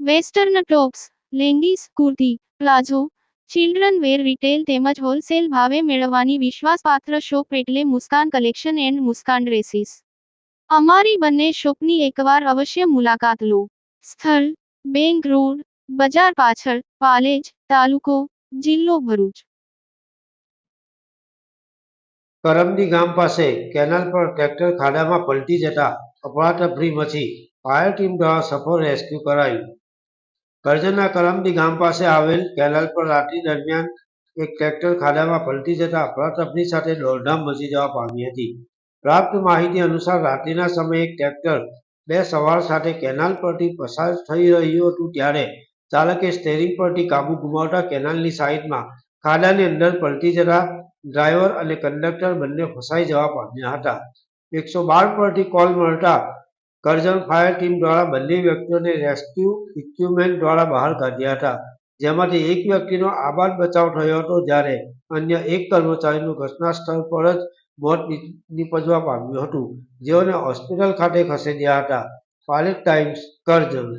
Western tops, leggings, kurti, palazzo, children wear retail તેમજ wholesale ભાવે મેળવવાની વિશ્વાસપાત્ર શોપ એટલે Muskan collection and Muskan dresses. અમારી બંને શોપની એકવાર અવશ્ય મુલાકાત લો. સ્થળ: બેંક રોડ, બજાર પાછળ, પાલેજ, તાલુકો, જિલ્લો ભરૂચ. કરમદી ગામ પાસે કેનાલ પર ટ્રેક્ટર ખાડામાં પલટી જતા અફરાતફરી મચી. ફાયર ટીમ દ્વારા સફળ રેસ્ક્યુ કરાયું. કરજણના કરમદી ગામ પાસે આવેલ કેનાલ પર રાત્રિ દરમિયાન એક ટ્રેક્ટર ખાડામાં પલટી જતા અફરાતફરી સાથે દોડધામ મચી જવા પામી હતી. પ્રાપ્ત માહિતી અનુસાર રાત્રિના સમયે એક ટ્રેક્ટર બે સવાર સાથે કેનાલ પરથી પસાર થઈ રહ્યું હતું ત્યારે ચાલકે સ્ટીયરિંગ પરથી કાબુ ગુમાવતા કેનાલની સાઈડમાં ખાડાની અંદર પલટી જતા ડ્રાઈવર અને કંડક્ટર બંને ફસાઈ જવા પામ્યા હતા. 112 પરથી કોલ મળતા કરજણ ફાયર ટીમ દ્વારા બંને વ્યક્તિઓને રેસ્ક્યુ ઇક્વિપમેન્ટ દ્વારા બહાર કાઢ્યા હતા, જેમાંથી એક વ્યક્તિનો આબાદ બચાવ થયો હતો જ્યારે અન્ય એક કર્મચારીનું ઘટના સ્થળ પર જ મોત નીપજવા પામ્યું હતું, જેઓને હોસ્પિટલ ખાતે ખસેડ્યા હતા. પાલેજ ટાઈમ્સ, કરજણ.